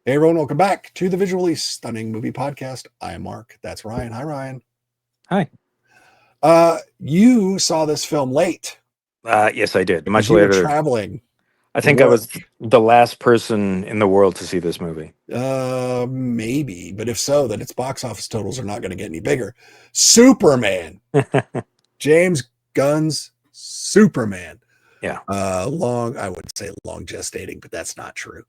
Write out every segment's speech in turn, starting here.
Hey everyone, welcome back to the Visually Stunning Movie Podcast. I am Mark. That's Ryan. Hi, Ryan. Hi. You saw this film late. Yes, I did. Much You were later. traveling. I think I was the last person in the world to see this movie. Maybe, but if so, then its box office totals are not going to get any bigger. Superman. James Gunn's Superman. Yeah. I would say long gestating, but that's not true.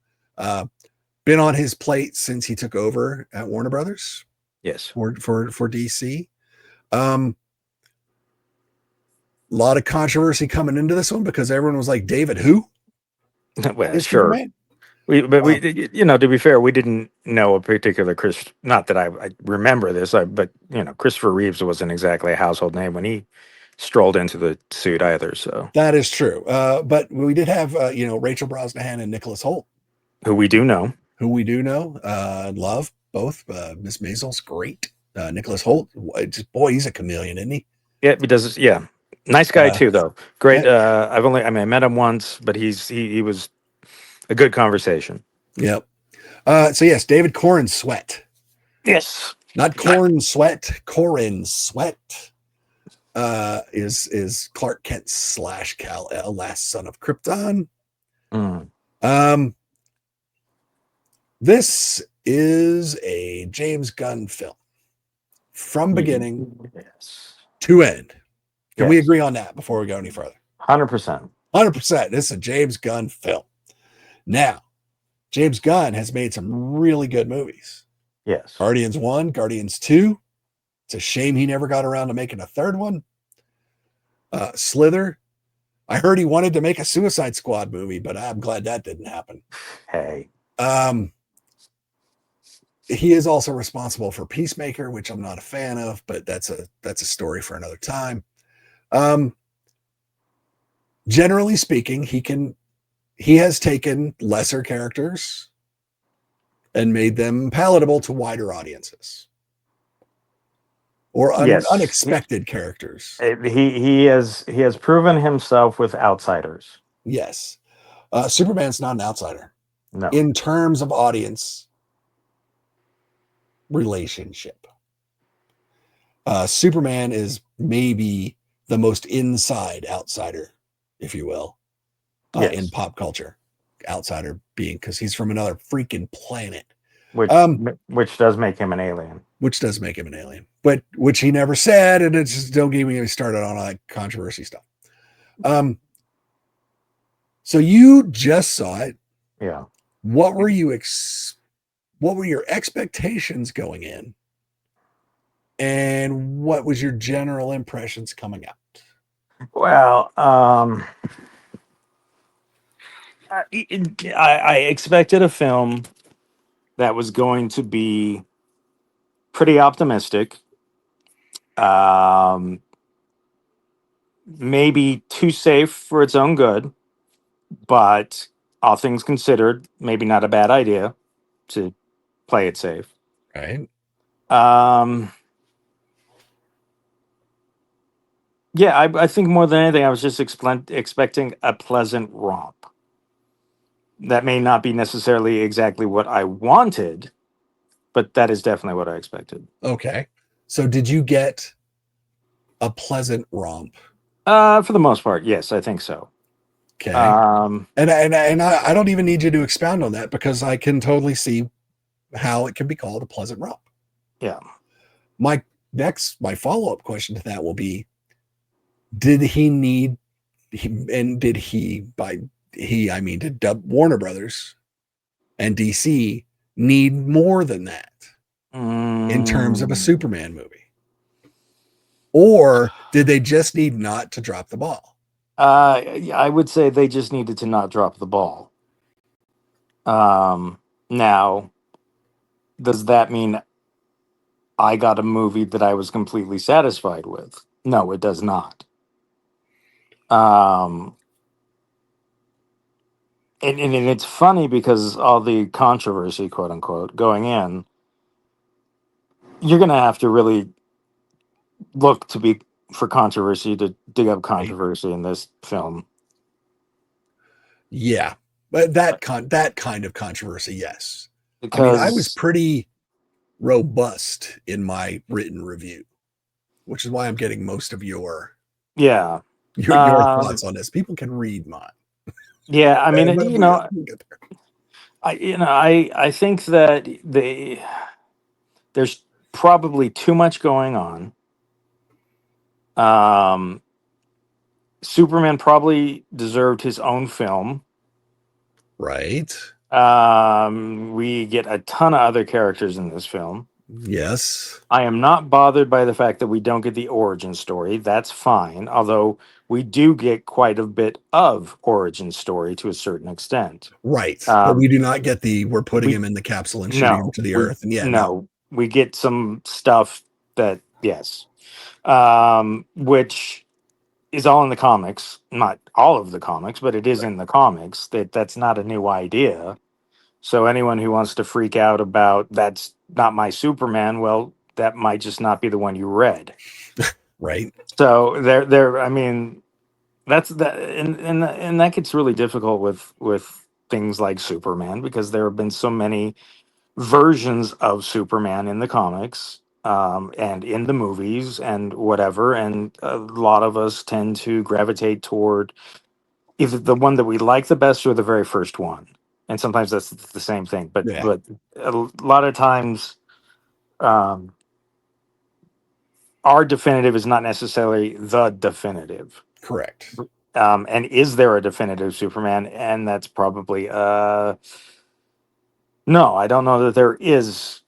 Been on his plate since he took over at Warner Brothers. Yes. For DC. A lot of controversy coming into this one because everyone was like, David, who? Well, is sure. Superman? We, to be fair, we didn't know a particular Chris. Not that I remember this, but Christopher Reeves wasn't exactly a household name when he strolled into the suit either. So that is true. But we did have, Rachel Brosnahan and Nicholas Hoult, who we do know, love both. Miss Maisel's great. Nicholas Hoult, boy, he's a chameleon, isn't he? Yeah, he does. Yeah, nice guy too, though. Great. Yeah. I met him once, but he was a good conversation. Yep. So yes, David Corn Sweat. Yes. Not Corn Sweat. Corn Sweat. Is Clark Kent / Kal-El, last son of Krypton. This is a James Gunn film from beginning to end. Can we agree on that before we go any further? 100%. 100%. This is a James Gunn film. Now, James Gunn has made some really good movies. Yes. Guardians 1, Guardians 2. It's a shame he never got around to making a third one. Slither. I heard he wanted to make a Suicide Squad movie, but I'm glad that didn't happen. Hey. He is also responsible for Peacemaker, which I'm not a fan of, but that's a story for another time. Generally speaking, he has taken lesser characters and made them palatable to wider audiences. Or unexpected characters. He has proven himself with outsiders. Yes. Superman's not an outsider. No. In terms of audience relationship. Superman is maybe the most inside outsider, if you will, in pop culture. Outsider being because he's from another freaking planet. Which does make him an alien. But which he never said, and it's just don't get me started on like controversy stuff. So you just saw it. Yeah. What were your expectations going in? And what was your general impressions coming out? Well, I expected a film that was going to be pretty optimistic, maybe too safe for its own good, but all things considered, maybe not a bad idea to play it safe. Right. Yeah, I think more than anything, I was just expecting a pleasant romp. That may not be necessarily exactly what I wanted, but that is definitely what I expected. Okay. So did you get a pleasant romp? For the most part, yes, I think so. Okay. And I don't even need you to expound on that because I can totally see how it can be called a pleasant romp. Yeah. My follow-up question to that will be, did Warner Brothers and DC need more than that in terms of a Superman movie? Or did they just need not to drop the ball? I would say they just needed to not drop the ball. Now, does that mean I got a movie that I was completely satisfied with? No, it does not. And it's funny because all the controversy, quote unquote, going in, you're going to have to really look for controversy to dig up controversy in this film. Yeah, but that kind of controversy, yes. I mean, I was because pretty robust in my written review, which is why I'm getting most of yeah, your thoughts on this. People can read mine. yeah. I mean, But we'll get there. I think that there's probably too much going on. Um, Superman probably deserved his own film. Right. We get a ton of other characters in this film. Yes. I am not bothered by the fact that we don't get the origin story. That's fine. Although we do get quite a bit of origin story to a certain extent. Right. But we Um, do not get we're putting we him in the capsule and shooting him no, to the we earth. And yeah, no. no, we get some stuff that yes, which is all in the comics. Not all of the comics, but it is Right. in the comics. That's not a new idea. So anyone who wants to freak out about that's not my Superman, well, that might just not be the one you read. Right. So I mean, that's that, and that gets really difficult with things like Superman because there have been so many versions of Superman in the comics, and in the movies and whatever, and a lot of us tend to gravitate toward either the one that we like the best or the very first one, and sometimes that's the same thing. But Yeah. a lot of times, um, our definitive is not necessarily the definitive. Correct. And is there a definitive Superman? And that's probably no. I don't know that there is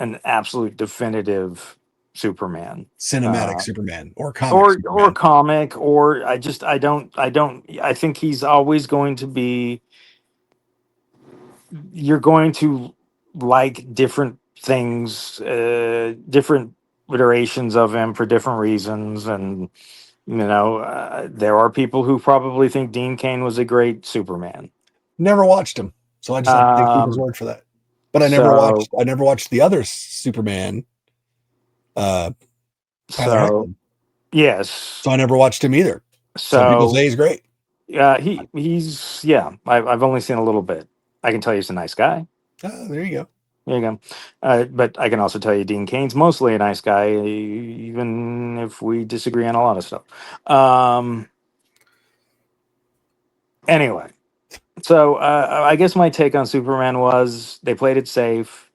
an absolute definitive Superman. Cinematic Uh, Superman or comic or Superman. comic, or I think he's always going to be, you're going to like different things, different iterations of him for different reasons. And there are people who probably think Dean Cain was a great Superman. Never watched him. So I just have to take people's um word for that. But so I never watched the other Superman, uh Tyler so Hoechlin. yes, So I never watched him either. Some people so say he's great. he's yeah, I've only seen a little bit. I can tell you he's a nice guy. Oh, there you go. There you go. But I can also tell you Dean Cain's mostly a nice guy, even if we disagree on a lot of stuff. Um, anyway, so I guess my take on Superman was they played it safe.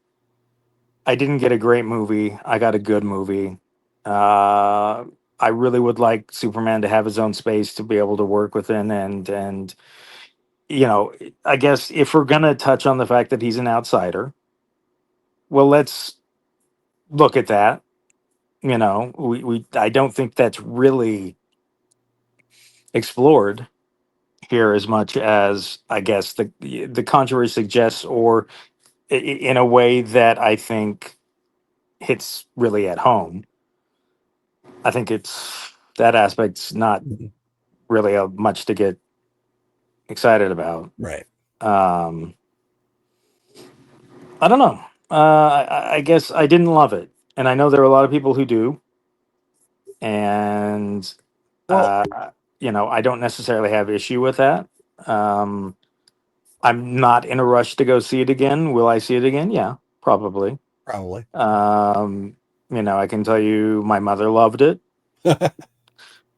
I didn't get a great movie. I got a good movie. Uh, I really would like Superman to have his own space to be able to work within, and you know, I guess if we're gonna touch on the fact that he's an outsider, well, let's look at that. We I don't think that's really explored here as much as I guess the controversy suggests, or in a way that I think hits really at home. I think it's that aspect's not Mhm. really much to get excited about. Right. Um, I don't know. I guess I didn't love it, and I know there are a lot of people who do, and Well, uh, I don't necessarily have issue with that. Um, I'm not in a rush to go see it again. Will I see it again? Yeah, probably. probably. Um, I can tell you my mother loved it.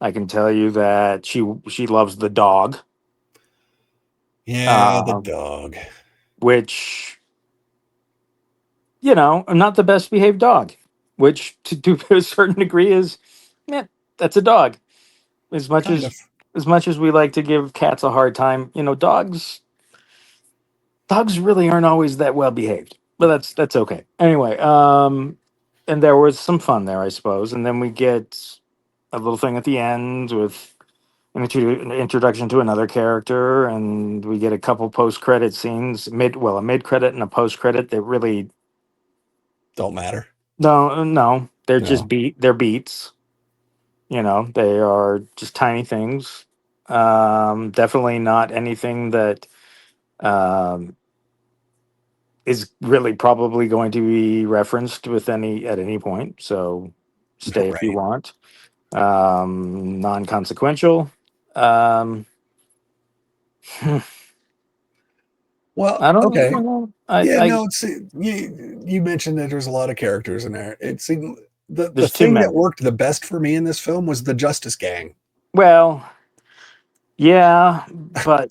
I can tell you that she loves the dog, Yeah, the um, dog. which not the best behaved dog, which to a certain degree is, yeah, that's a dog. As much Kind of. as much as we like to give cats a hard time, dogs really aren't always that well behaved, but No. that's okay. Anyway, and there was some fun there, I suppose, and then we get a little thing at the end with an introduction to another character, and we get a couple post credit scenes, a mid credit and a post credit that really Don't matter. no, they're just No. they're beats. They are just tiny things. Definitely not anything that um, is really probably going to be referenced at any point. So stay if you Right. want. Non consequential. Um, Well, Well, I don't okay. know. Yeah, I no, it's you mentioned that there's a lot of characters in there. It's the there's too thing that many. worked the best for me in this film was the Justice Gang. Well, yeah, but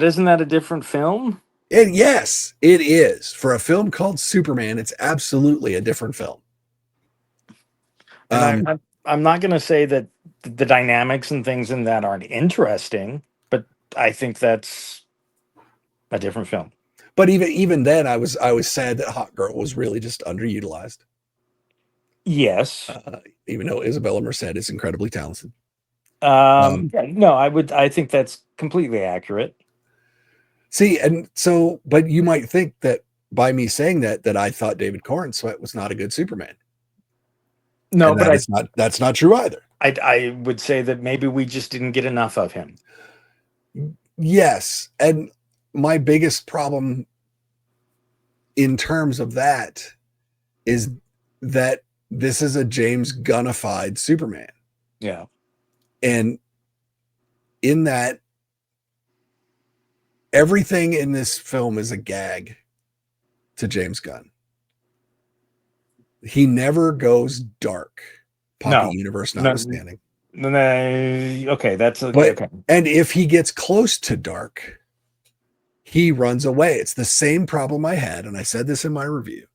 isn't that a different film? And yes, it is. For a film called Superman, it's absolutely a different film. And Um, I'm not going to say that the dynamics and things in that aren't interesting, but I think that's a different film. but even then, I was sad that Hot Girl was really just underutilized. Yes. Even though Isabella Merced is incredibly talented. Yeah, no, I think that's completely accurate. See, and so, but you might think that by me saying that I thought David Corn Sweat was not a good Superman, No, and but that's not true either. I would say that maybe we just didn't get enough of him. Yes, and my biggest problem in terms of that is that this is a James Gunnified Superman, Yeah. and in that everything in this film is a gag to James Gunn. He never goes dark, Pocket No. Universe No. notwithstanding. No, okay, that's okay. But Okay. and if he gets close to dark, he runs away. It's the same problem I had, and I said this in my review.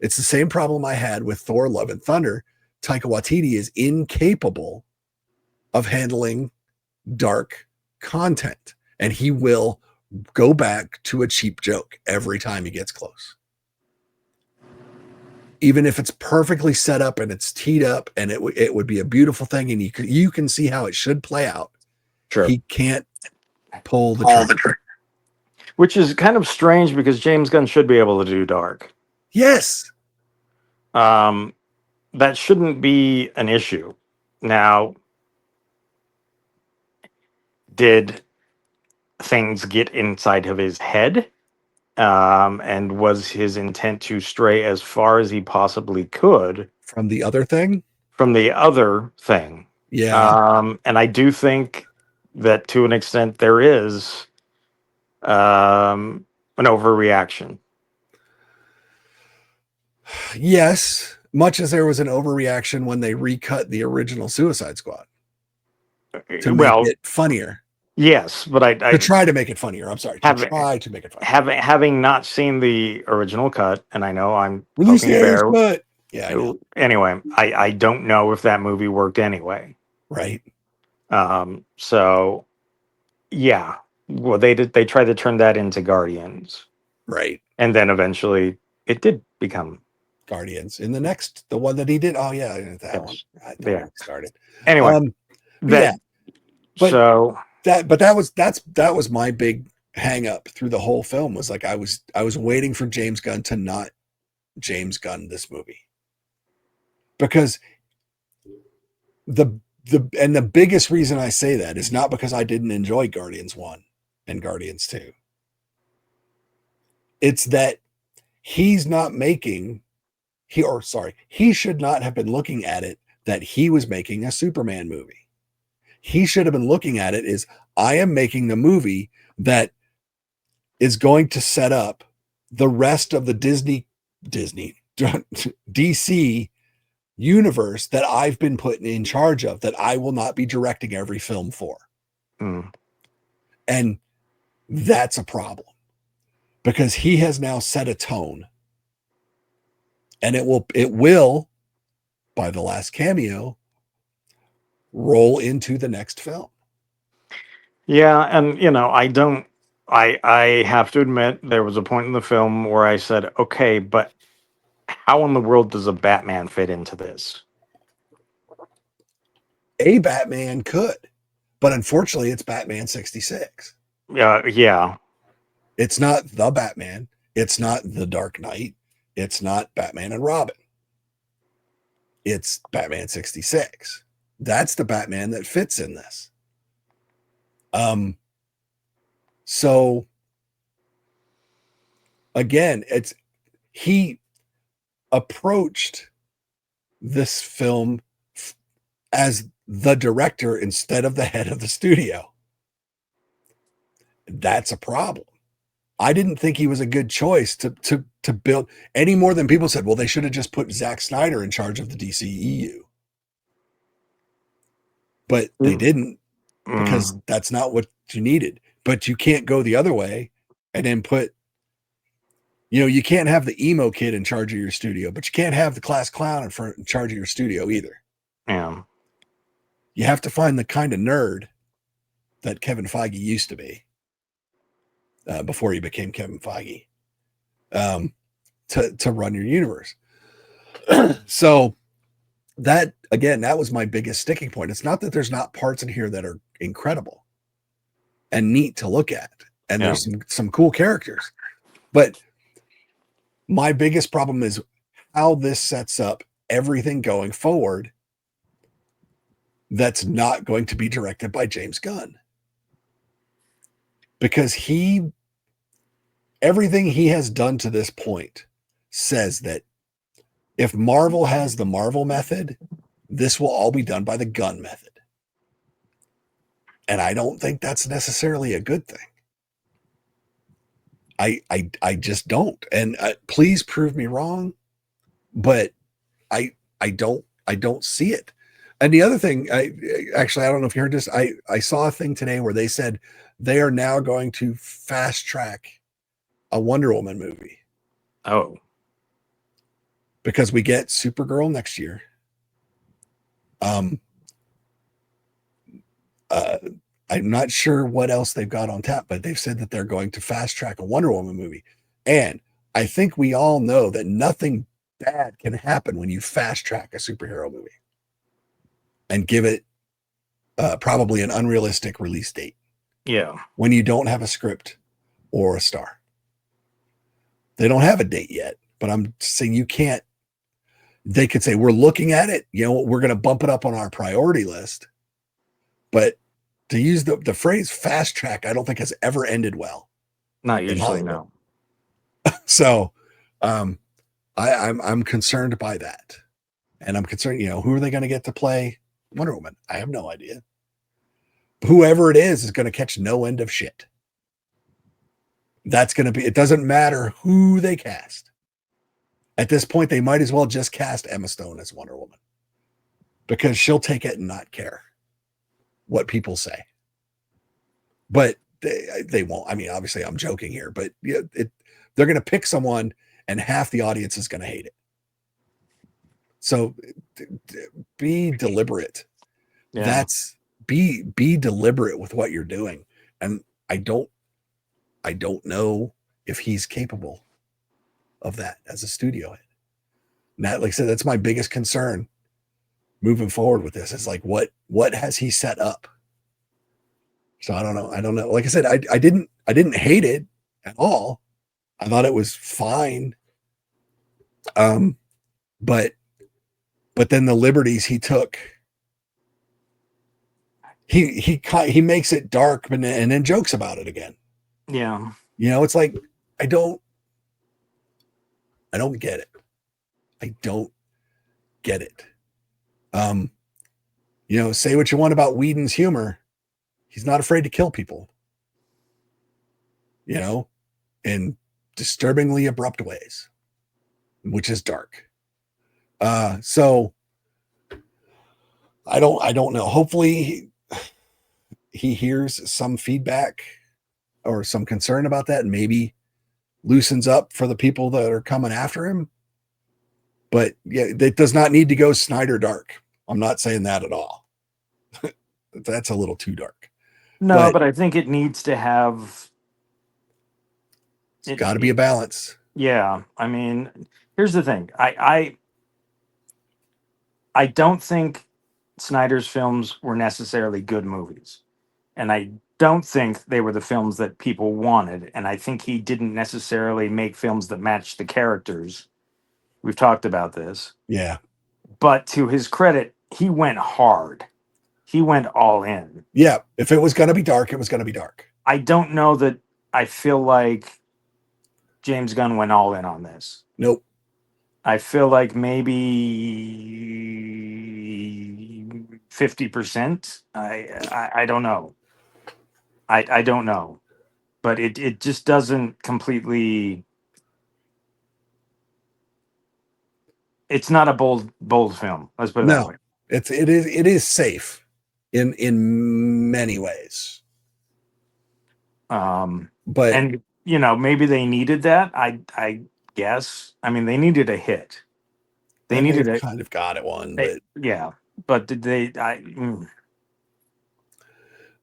It's the same problem I had with Thor: Love and Thunder. Taika Waititi is incapable of handling dark content, and he will go back to a cheap joke every time he gets close. Even if it's perfectly set up and it's teed up and it would be a beautiful thing and you can see how it should play out. Sure. He can't pull the trigger. Which is kind of strange because James Gunn should be able to do dark. Yes. That shouldn't be an issue. Now, did things get inside of his head? And was his intent to stray as far as he possibly could From the other thing? from the other thing? Yeah. And I do think that to an extent there is an overreaction. Yes. Much as there was an overreaction when they recut the original Suicide Squad to make Well, it funnier. yes, but I To try to make it funnier. I'm sorry. To have try to make it funnier. having not seen the original cut, and I know I'm Release the poking Ayers bear. cut. Yeah, I know. Anyway, I don't know if that movie worked anyway. Right. So yeah, well they tried to turn that into Guardians, Right. and then eventually it did become Guardians. In the one that he did. Oh yeah, that yes. one. I don't Yeah. get started. Anyway, yeah. But so that was my big hang up through the whole film was like I was waiting for James Gunn to not James Gunn this movie. Because the biggest reason I say that is not because I didn't enjoy Guardians 1 and Guardians 2. It's that he should not have been looking at it that he was making a Superman movie. He should have been looking at it as I am making the movie that is going to set up the rest of the Disney DC universe that I've been put in charge of, that I will not be directing every film for. And that's a problem because he has now set a tone, and it will by the last cameo roll into the next film. yeah, and I have to admit there was a point in the film where I said, okay, but how in the world does a Batman fit into this? A Batman could, but unfortunately it's Batman 66. Yeah. It's not the Batman. It's not the Dark Knight. It's not Batman and Robin. It's Batman 66. That's the Batman that fits in this. So again, he approached this film as the director instead of the head of the studio. That's a problem. I didn't think he was a good choice to build any more than people said, well, they should have just put Zack Snyder in charge of the DCEU. But they didn't, because that's not what you needed. But you can't go the other way and then put, you can't have the emo kid in charge of your studio, but you can't have the class clown in charge of your studio either. Yeah. You have to find the kind of nerd that Kevin Feige used to be before he became Kevin Feige to run your universe. So that, again, that was my biggest sticking point. It's not that there's not parts in here that are incredible and neat to look at, and there's some cool characters, but my biggest problem is how this sets up everything going forward that's not going to be directed by James Gunn, because everything he has done to this point says that if Marvel has the Marvel method, this will all be done by the Gunn method. And I don't think that's necessarily a good thing. I just don't. And please prove me wrong, but I don't see it. And the other thing, I don't know if you heard this. I saw a thing today where they said they are now going to fast track a Wonder Woman movie. Oh, because we get Supergirl next year. I'm not sure what else they've got on tap, but they've said that they're going to fast track a Wonder Woman movie. And I think we all know that nothing bad can happen when you fast track a superhero movie and give it probably an unrealistic release date. Yeah. When you don't have a script or a star. They don't have a date yet, but I'm saying you can't. They could say, we're looking at it, we're going to bump it up on our priority list. But to use the phrase fast track, I don't think has ever ended well. Not usually, no. So I'm concerned by that. And I'm concerned, who are they going to get to play Wonder Woman? I have no idea. Whoever it is going to catch no end of shit. That's going to be, it doesn't matter who they cast. At this point, they might as well just cast Emma Stone as Wonder Woman, because she'll take it and not care what people say. But they won't. I mean, obviously I'm joking here, but they're going to pick someone and half the audience is going to hate it. So be deliberate. Yeah. That's be deliberate with what you're doing. And I don't know if he's capable of that as a studio head. Now, like I said, that's my biggest concern moving forward with this. Is like, what has he set up? So I don't know. Like I said, I didn't hate it at all. I thought it was fine. But then the liberties he took, he makes it dark and then jokes about it again. Yeah. It's like, I don't get it. I don't get it. Say what you want about Whedon's humor. He's not afraid to kill people, in disturbingly abrupt ways, which is dark. So I don't know. Hopefully he hears some feedback or some concern about that and maybe loosens up for the people that are coming after him. But yeah, it does not need to go Snyder dark. I'm not saying that at all. That's a little too dark. No, but I think it needs to have. It's got to be a balance. Yeah, I mean, here's the thing. I don't think Snyder's films were necessarily good movies, and I don't think they were the films that people wanted. And I think he didn't necessarily make films that matched the characters. We've talked about this. Yeah. But to his credit, he went hard. He went all in. Yeah. If it was going to be dark, it was going to be dark. I don't know that I feel like James Gunn went all in on this. Nope. I feel like maybe 50%. I don't know. I don't know. but it just doesn't completely. It's not a bold film. Let's put it that No, way. it is safe in many ways. But And maybe they needed that. I guess. I mean, they needed a hit. They and needed they've it. kind of got it one, but Yeah. But did they?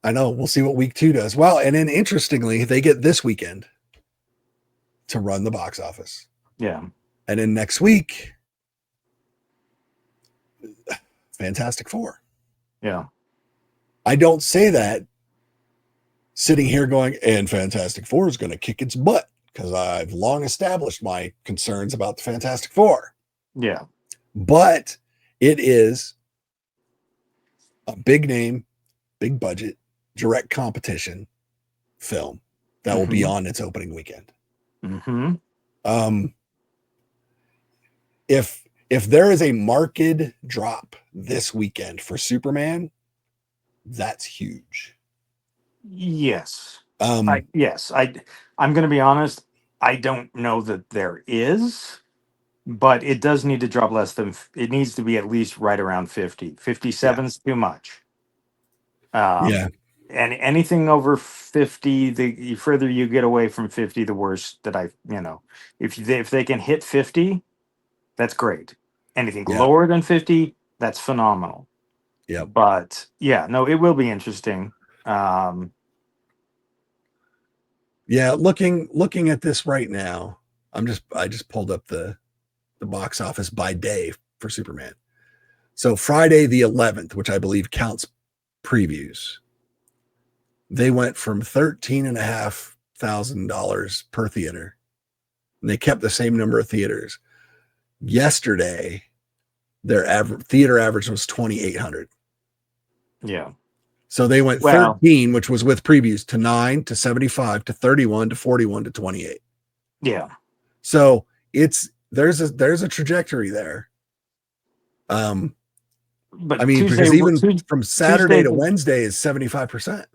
I know we'll see what week 2 does. Well, and then interestingly, they get this weekend to run the box office. Yeah. And then next week, Fantastic Four. Yeah. I don't say that sitting here going, and Fantastic Four is going to kick its butt, because I've long established my concerns about the Fantastic Four. Yeah. But it is a big name, big budget, direct competition film that will be on its opening weekend. If there is a marked drop this weekend for Superman, that's huge. Yes. I'm going to be honest. I don't know that there is, but it does need to drop less than. It needs to be at least right around 50. 57's too much. Yeah. And anything over 50, the further you get away from 50, the worse that if they can hit 50, that's great. Anything lower than 50, that's phenomenal. Yeah. But yeah, no, it will be interesting. Yeah, looking at this right now, I just pulled up the box office by day for Superman. So Friday the 11th, which I believe counts previews, they went from $13,500 per theater, and they kept the same number of theaters. Yesterday, their theater average was 2,800. Yeah. So they went 13, which was with previews, to 9 to 75 to 31 to 41 to 28. Yeah. So there's a trajectory there. But I mean, because even from Saturday to Wednesday is 75%.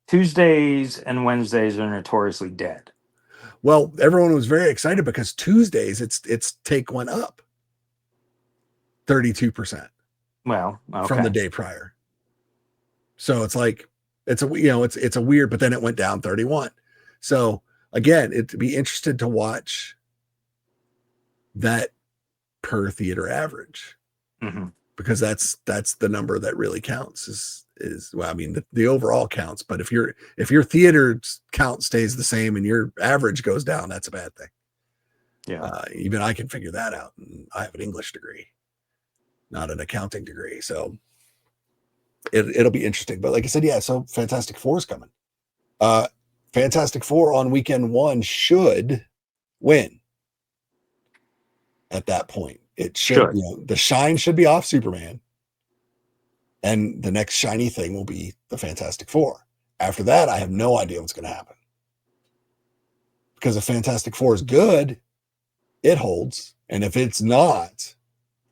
Tuesdays and Wednesdays are notoriously dead. Well, everyone was very excited because Tuesdays it's take one up 32%. Well, okay. From the day prior. So it's like it's a weird, but then it went down 31. So again, it'd be interested to watch that per theater average, because that's the number that really counts. Is well, I mean the overall counts, but if your theater count stays the same and your average goes down, that's a bad thing. Yeah, even I can figure that out. And I have an English degree, not an accounting degree, so it'll be interesting. But like I said, yeah. So Fantastic Four is coming. Fantastic Four on weekend 1 should win. At that point, it should. The shine should be off Superman. And the next shiny thing will be the Fantastic Four. After that, I have no idea what's going to happen. Because if Fantastic Four is good, it holds. And if it's not,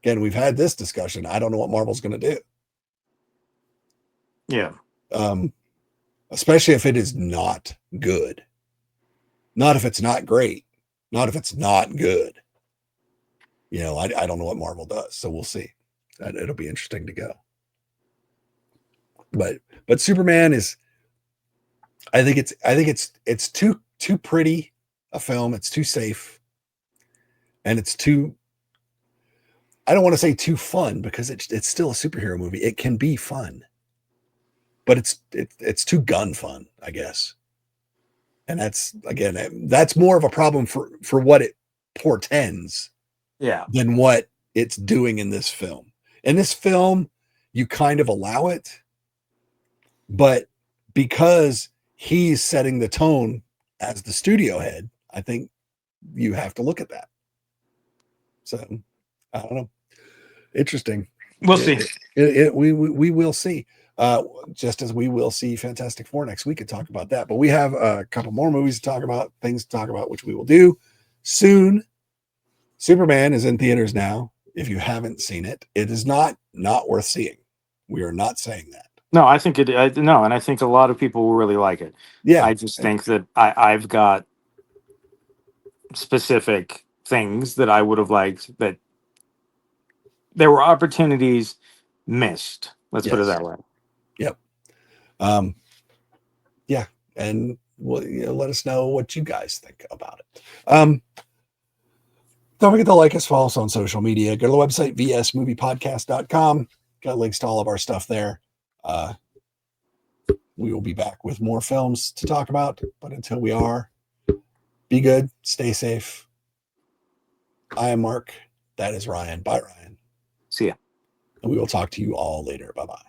again, we've had this discussion. I don't know what Marvel's going to do. Yeah. Especially if it is not good. Not if it's not great. Not if it's not good. I don't know what Marvel does. So we'll see. It'll be interesting to go. But Superman is, I think it's too pretty a film. It's too safe, and it's too, I don't want to say too fun, because it's still a superhero movie. It can be fun, but it's too Gunn fun, I guess. And that's more of a problem for what it portends, than what it's doing in this film. In this film, you kind of allow it. But because he's setting the tone as the studio head, I think you have to look at that. So I don't know. Interesting. We'll see. We will see. Just as we will see Fantastic Four next week and talk about that. But we have a couple more movies to talk about, things to talk about, which we will do soon. Superman is in theaters now. If you haven't seen it, it is not worth seeing. We are not saying that. No, I think no, and I think a lot of people will really like it. Yeah. I just think that I've got specific things that I would have liked, that there were opportunities missed. Let's put it Yes. that way. Yep. Yeah. And let us know what you guys think about it. Don't forget to like us, follow us on social media. Go to the website, vsmoviepodcast.com. Got links to all of our stuff there. We will be back with more films to talk about. But until we are, be good, stay safe. I am Mark. That is Ryan. Bye, Ryan. See ya. And we will talk to you all later. Bye-bye.